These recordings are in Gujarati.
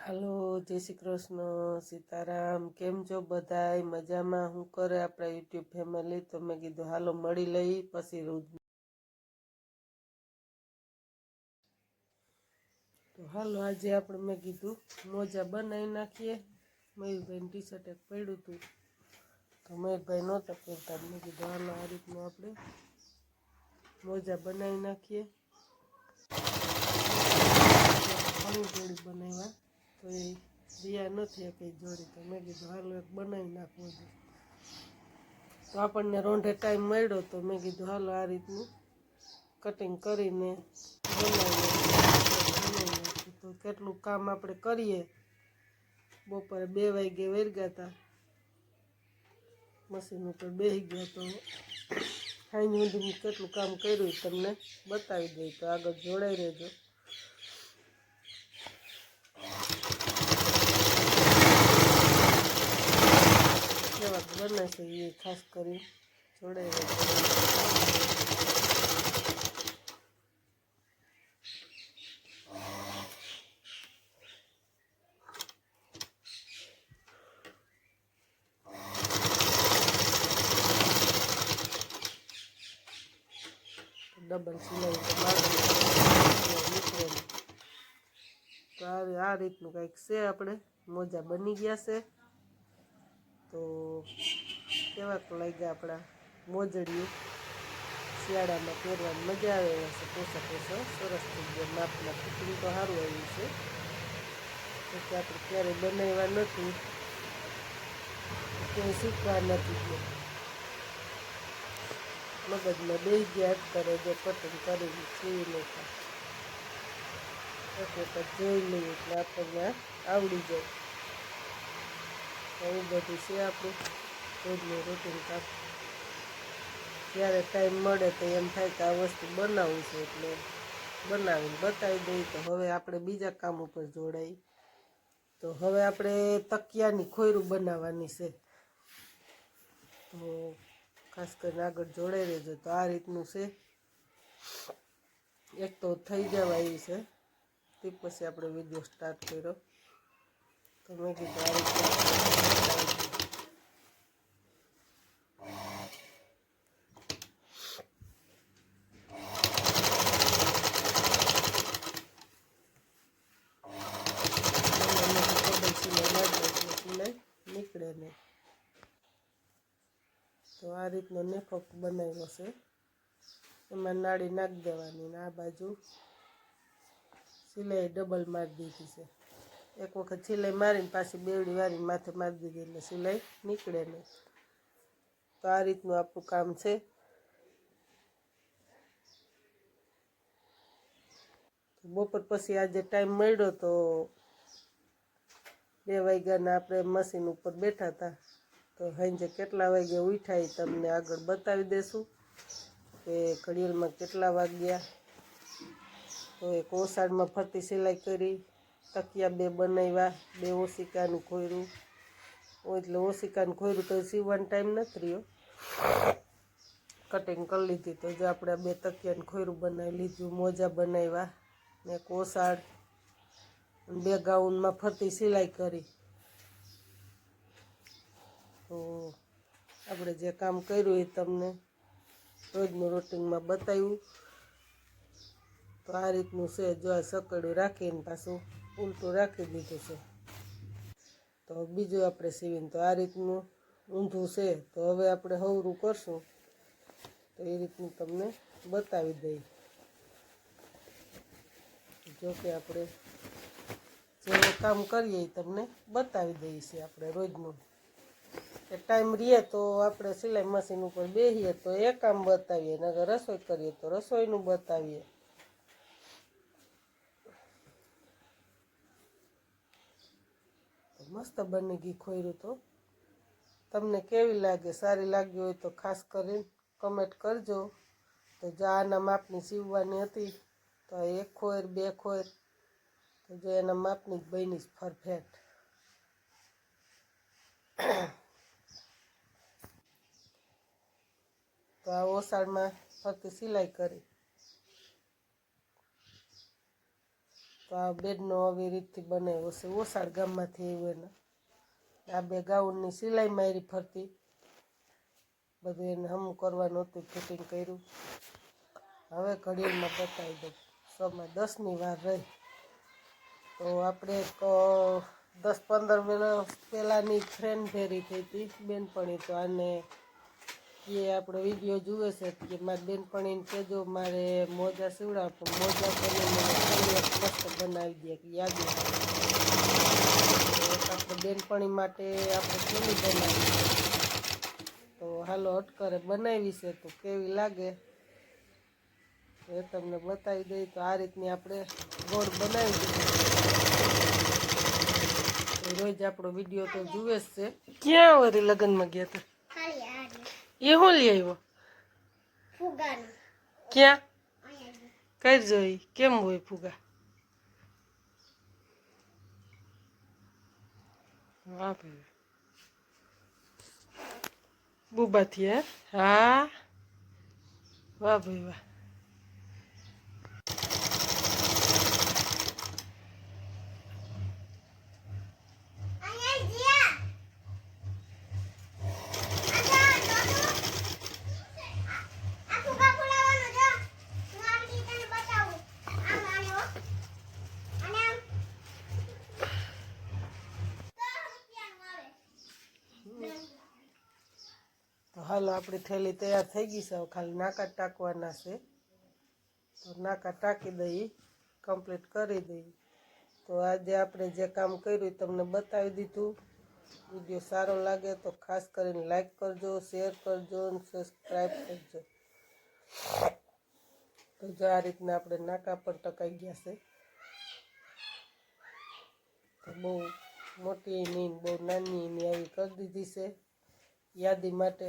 હાલો, જય શ્રી કૃષ્ણ, સીતારામ. કેમ છો બધાય? મજામાં? હું કરે આપણા યુટ્યુબ ફેમિલી? તો મેં કીધું હાલો મળી લઈ પછી રોજ. તો હાલો આજે આપણે મેં કીધું મોજા બનાવી નાખીએ. મયુરભાઈની ટી શર્ટ એક પડ્યું હતું તો મયુરભાઈ નહોતા પહેરતા, મેં કીધું હાલો આ રીતનું આપણે મોજા બનાવી નાખીએ. ઘણી જોડી બનાવ્યા તો એ રિયા નથી કઈ જોડી, તો મેં કીધું હાલો એક બનાવી નાખવું છે. તો આપણને રોંઢે ટાઈમ મળ્યો તો મેં કીધું હાલો આ રીતનું કટિંગ કરીને બનાવી નાખીએ. તો કેટલું કામ આપણે કરીએ. બપોરે 2 વાગે વળગ્યા હતા, મશીન ઉપર બેસી ગયા તો સાંજ સુધી કેટલું કામ કર્યું તમને બતાવી દઈ. તો આગળ જોડાઈ રહેજો. કેવા બને છે એ ખાસ કરી જોડાઈ રહેજો. ડબલ સિલાઈ તો નીકળે. તો આ રીતનું કંઈક છે. આપણે મોજા બની ગયા છે. તો કેવાક લાગ્યા આપણા મોજડીયું? શિયાળામાં પહેરવાની મજા આવે એવા છે. પોસા સરસ થઈ ગયા. માપના ફિટિંગ તો સારું આવ્યું છે. porque આપણે ક્યારેય બનાવ્યા નથી, ક્યાંય શીખવા નથી ગયા. મગજમાં બે ગયા કરે જો કટિંગ કરીને સીવી નાખ્યા. એક વખત જોઈ લઈએ એટલે આપણને આવડી જાય. એવું બધું છે આપણું રોજનું રૂટીન કામ. જ્યારે ટાઈમ મળે તો એમ થાય કે આ વસ્તુ બનાવવું છે એટલે બનાવીને બતાવી દઈએ. તો હવે આપણે બીજા કામ ઉપર જોડાઈ. તો હવે આપણે તકિયાની ખોયરું બનાવવાની છે. તો ખાસ કરીને આગળ જોડાઈ રહેજો. તો આ રીતનું છે. એક તો થઈ જવા આવી છે તે પછી આપણે વિડીયો સ્ટાર્ટ કર્યો. તો મેં કીધું આ રીતે નીકળે નહીં. તો આ રીતનો નેફો બનાવ્યો છે. એમાં નાળી નાખી દેવાની ને આ બાજુ સિલાઈ ડબલ મારી દીધી છે. એક વખત સિલાઈ મારીને પાછી બેવડી વારીને માથે મારી દીધી એટલે સિલાઈ નીકળે નહીં. તો આ રીતનું આપણું કામ છે. બપોર પછી આજે ટાઈમ મળ્યો તો 2 વાગ્યાના આપણે મશીન ઉપર બેઠા હતા. તો સાંજે કેટલા વાગે ઉઠાય તમને આગળ બતાવી દેશું કે ઘડિયાળમાં કેટલા વાગ્યા. તો એક ઓસાડમાં ફરતી સિલાઈ કરી, તકિયા 2 બનાવ્યા, 2 ઓશિકાનું ખોયરું. એટલે ઓશિકાનું ખોયરું તો સીવવાનો ટાઈમ નથી રહ્યો. કટિંગ કરી લીધી. તો જો આપણે 2 તકિયાનું ખોયરું બનાવી લીધું, મોજા બનાવ્યા ને એક ઓસાડ, 2 ગાઉનમાં ફરતી સિલાઈ કરી. તો આપણે જે કામ કર્યું એ તમને રોજનું રૂટિનમાં બતાવ્યું. તો આ રીતનું છે. જો આ સકડું રાખીને પાછું ઉલટું રાખી દીધું છે. તો બીજું આપણે સીવીને તો આ રીતનું ઊંધું છે. તો હવે આપણે હવરું કરશું તો એ રીતનું તમને બતાવી દઈએ. જો કે આપણે જેવું કામ કરીએ એ તમને બતાવી દઈએ છીએ આપણે રોજનું. કે ટાઈમ રહીએ તો આપણે સિલાઈ મશીન ઉપર બેસીએ તો એ કામ બતાવીએ, ને અગર રસોઈ કરીએ તો રસોઈનું બતાવીએ. મસ્ત બની ગઈ ખોયરું. તો તમને કેવી લાગે? સારી લાગી હોય તો ખાસ કરીને કમેન્ટ કરજો. તો જો આના માપની સીવવાની હતી તો 1 ખોર 2 ખોર તો જો એના માપની જ બની પરફેક્ટ. તો આ ઓસાડમાં ફરતી સિલાઈ કરી. તો આ બેડનો આવી રીતથી બનાવ્યો છે, ઓસાડ ગામમાંથી આવ્યો એને. આ 2 ગાઉનની સિલાઈ મારી ફરતી, બધું એને હમું કરવાનું હતું, ફિટિંગ કર્યું. હવે ઘડિયાળમાં બતાવી દઉં, 10:10ની વાર રહી. તો આપણે 10-15 મિનિટ પહેલાંની ફ્રેન્ડ ભેરી થઈ હતી બેનપણી. તો આને એ આપણો વિડીયો જુએ છે કે મારી બેનપણીને કહેજો મારે મોજા સીવડાવ, તો મોજા કરીને મને મસ્ત બનાવી દે કે યાદ આપણે બેનપણી માટે આપણે કેવી બનાવી. તો હાલો અટકરે બનાવી છે, તો કેવી લાગે એ તમને બતાવી દઈ. તો આ રીતની આપણે ગોળ બનાવી દીધી. રોજ આપણો વિડીયો તો જુએ જ છે. ક્યાં વળી લગ્નમાં ગયા હતા? એ હું લઈ આવ્યો? ક્યાં કઈ જોઈ? કેમ હોય ફુગા? વાહ ભાઈ, બુબાથી હે? હા, વાહ ભાઈ વાહ. તો હાલો આપણી થેલી તૈયાર થઈ ગઈ છે, હવે ખાલી નાકા ટાંકવાના છે. તો નાકા ટાંકી દઈએ, કમ્પ્લીટ કરી દઈએ. તો આજે આપણે જે કામ કર્યું તમને બતાવી દીધું. વિડીયો સારો લાગે તો ખાસ કરીને લાઈક કરજો, શેર કરજો અને સબસ્ક્રાઈબ કરજો. તો જો આ રીતના આપણે નાકા પર ટકાઈ ગયા છે. તો બહુ મોટી એની બહુ નાની એની આવી કરી દીધી છે યાદી માટે.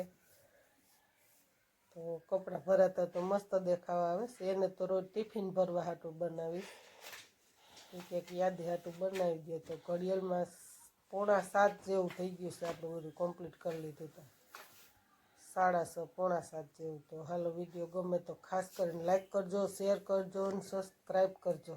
તો કપડાં ભરાતા તો મસ્ત દેખાવા આવે છે. એને તો રોજ ટિફિન ભરવા હાટું બનાવીશ, એક યાદી હાટું બનાવી દે. તો ઘડિયાળમાં 6:45 જેવું થઈ ગયું છે, આપણે બધું કમ્પ્લીટ કરી લીધું તો 6:30 6:45 જેવું. તો હાલો વિડીયો ગમે તો ખાસ કરીને લાઈક કરજો, શેર કરજો અને સબસ્ક્રાઈબ કરજો.